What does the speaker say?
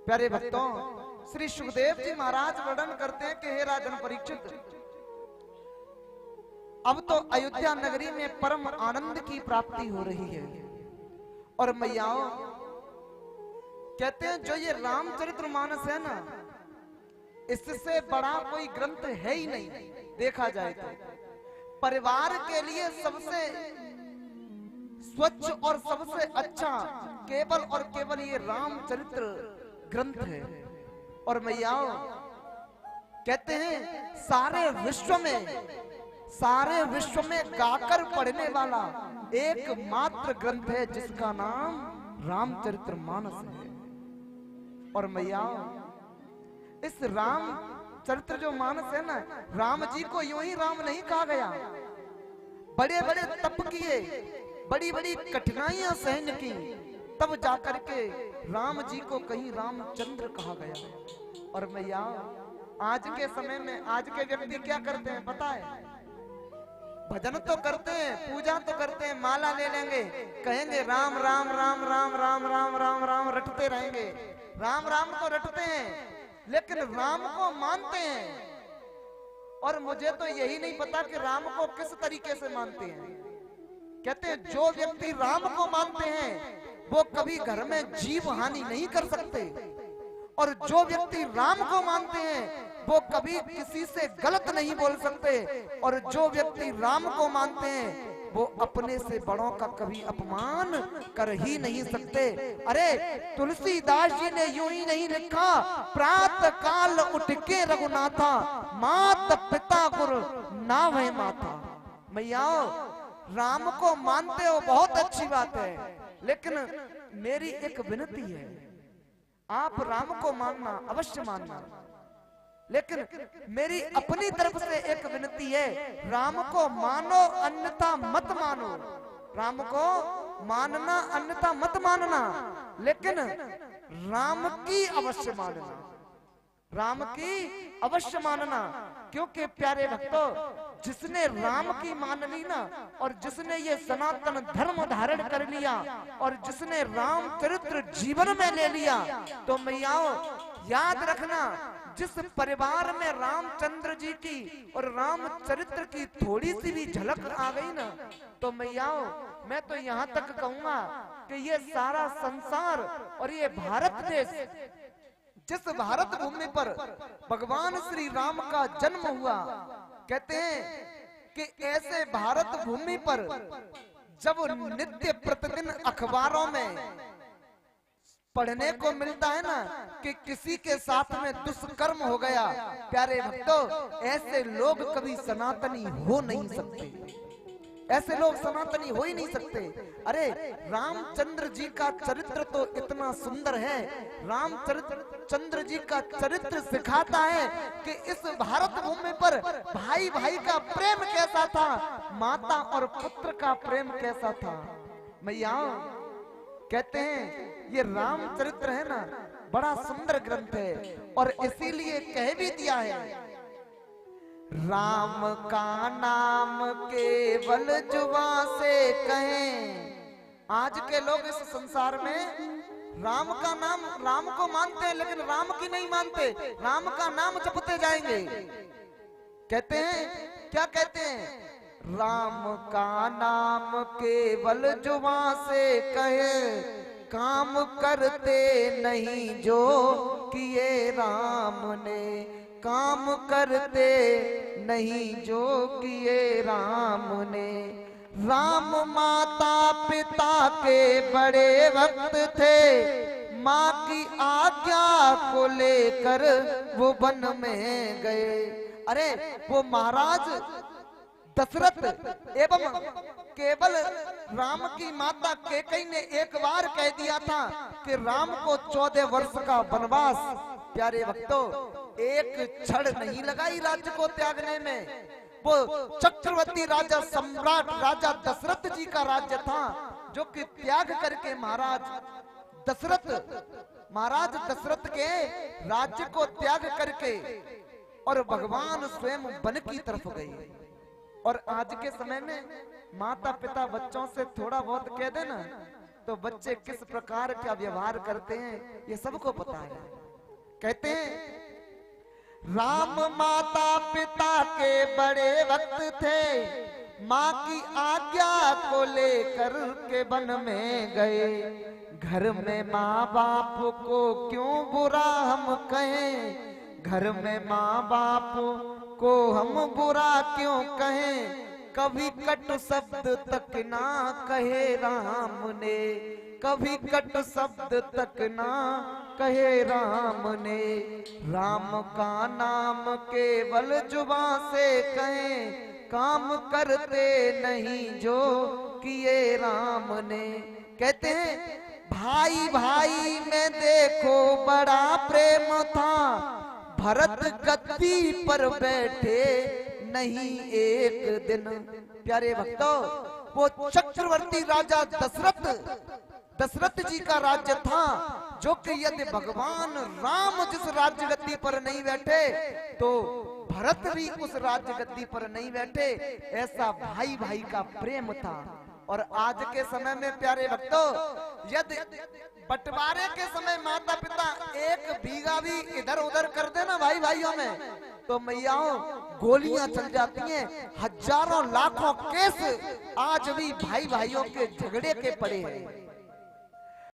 प्यारे भक्तों, श्री सुखदेव जी महाराज वर्णन करते हैं कि हे राजन परीक्षित, अब तो अयोध्या नगरी में परम आनंद की प्राप्ति हो रही है। और मैयाओं कहते हैं जो ये रामचरितमानस है ना, इससे बड़ा कोई ग्रंथ है ही नहीं। देखा जाए तो परिवार के लिए सबसे स्वच्छ और सबसे अच्छा केवल और केवल ये रामचरित्र ग्रंथ है। और मैयाओं कहते हैं सारे विश्व में गाकर पढ़ने वाला एकमात्र ग्रंथ है जिसका नाम रामचरितमानस है। और मैयाओं इस रामचरित्र जो मानस है ना, राम जी को यूं ही राम नहीं कहा गया, बड़े बड़े तप किए, बड़ी बड़ी कठिनाइयां सहन की, तब जाकर के राम जी को कहीं रामचंद्र कहा गया। और मैयाओं आज के समय में आज के व्यक्ति क्या करते हैं पता है? भजन तो करते हैं, पूजा तो करते हैं, माला ले लेंगे, कहेंगे राम राम राम राम राम राम राम राम रटते रहेंगे। राम राम तो रटते हैं लेकिन राम को मानते हैं। और मुझे तो यही नहीं पता कि राम को किस तरीके से मानते हैं। कहते हैं जो व्यक्ति राम को मानते हैं वो कभी घर में जीव हानि नहीं कर सकते, और जो व्यक्ति राम को मानते हैं वो कभी किसी से गलत नहीं बोल सकते, और जो व्यक्ति राम को मानते हैं वो अपने से बड़ों का कभी अपमान कर ही नहीं सकते। अरे तुलसीदास जी ने यूं ही नहीं लिखा, प्रातः काल उठ के रघुनाथा, मात पिता गुरु ना वह माता। मैयाओ राम को मानते हो बहुत अच्छी बात है, लेकिन मेरी एक विनती है, आप राम को मानना अवश्य मानना, लेकिन मेरी अपनी तरफ से एक विनती है, राम को मानो अन्यथा मत मानो। राम को मानना अन्यथा मत मानना, लेकिन राम की अवश्य मानना, राम की अवश्य मानना। क्योंकि प्यारे भक्तों जिसने राम की मान ली ना, और जिसने ये सनातन धर्म धारण कर लिया, और जिसने रामचरित्र जीवन में ले लिया, तो मैयाओ याद रखना, जिस परिवार में रामचंद्र जी की और रामचरित्र की थोड़ी सी भी झलक आ गई ना, तो मैयाओ मैं तो यहाँ तक कहूंगा कि ये सारा संसार और ये भारत देश, जिस भारत भूमि पर भगवान श्री राम का जन्म हुआ, कहते हैं कि ऐसे भारत भूमि पर जब नित्य प्रतिदिन अखबारों में पढ़ने को मिलता है ना कि किसी के साथ में दुष्कर्म हो गया, प्यारे भक्तों ऐसे लोग कभी सनातनी हो नहीं सकते, ऐसे लोग सनातनी हो ही नहीं सकते। अरे रामचंद्र जी का चरित्र तो इतना सुंदर है, रामचंद्र जी का चरित्र सिखाता है कि इस भारत भूमि पर भाई भाई का प्रेम कैसा था, माता और पुत्र का प्रेम कैसा था। मैया कहते हैं ये रामचरित्र है ना बड़ा सुंदर ग्रंथ है, और इसीलिए कह भी दिया है, राम का नाम केवल जुबां से कहें। आज के लोग इस संसार में राम का नाम, राम को मानते हैं लेकिन राम की नहीं मानते, राम का नाम जपते जाएंगे। कहते हैं क्या कहते हैं, राम का नाम केवल जुबां से कहे, काम करते नहीं जो किए राम ने, काम करते नहीं जो किए राम ने। राम माता पिता के बड़े भक्त थे, माँ की आज्ञा को लेकर वो वन में गए। अरे वो महाराज दशरथ एवं केवल राम की माता कैकेयी ने एक बार कह दिया था कि राम को 14 वर्ष का वनवास, प्यारे भक्तों एक क्षण नहीं लगाई राज्य को त्यागने में। वो चक्रवर्ती राजा सम्राट राजा दशरथ जी का राज्य था जो कि त्याग करके महाराज दशरथ के राज्य को त्याग करके और भगवान स्वयं वन की तरफ गए। और आज के समय में माता पिता बच्चों से थोड़ा बहुत कह देना तो बच्चे किस प्रकार का व्यवहार करते हैं ये सबको पता है। कहते हैं राम माता पिता के बड़े भक्त थे, माँ की आज्ञा को लेकर के वन में गए। घर में माँ बाप को क्यों बुरा हम कहें, घर में माँ बाप को हम बुरा क्यों कहें। कभी कट शब्द तक ना कहे राम ने, कभी कट शब्द तक ना कहे राम ने। राम का नाम केवल जुबां से कहें, काम करते नहीं जो किए राम ने। कहते हैं भाई भाई में देखो बड़ा प्रेम था, भरत गद्दी पर बैठे नहीं एक दिन। प्यारे भक्तों, वो चक्रवर्ती राजा दशरथ जी का राज्य था, जो कि यदि भगवान राम जिस राज्य गद्दी पर नहीं बैठे तो भरत भी उस राज्य गद्दी पर नहीं बैठे। ऐसा भाई भाई का प्रेम था। और आज के समय में प्यारे भक्तों, यदि बंटवारे के समय माता पिता एक बीघा भी इधर उधर कर देना भाई भाइयों में, तो मैयाओं गोलियां चल जाती हैं। हजारों लाखों केस आज भी भाई भाइयों के झगड़े के पड़े हैं।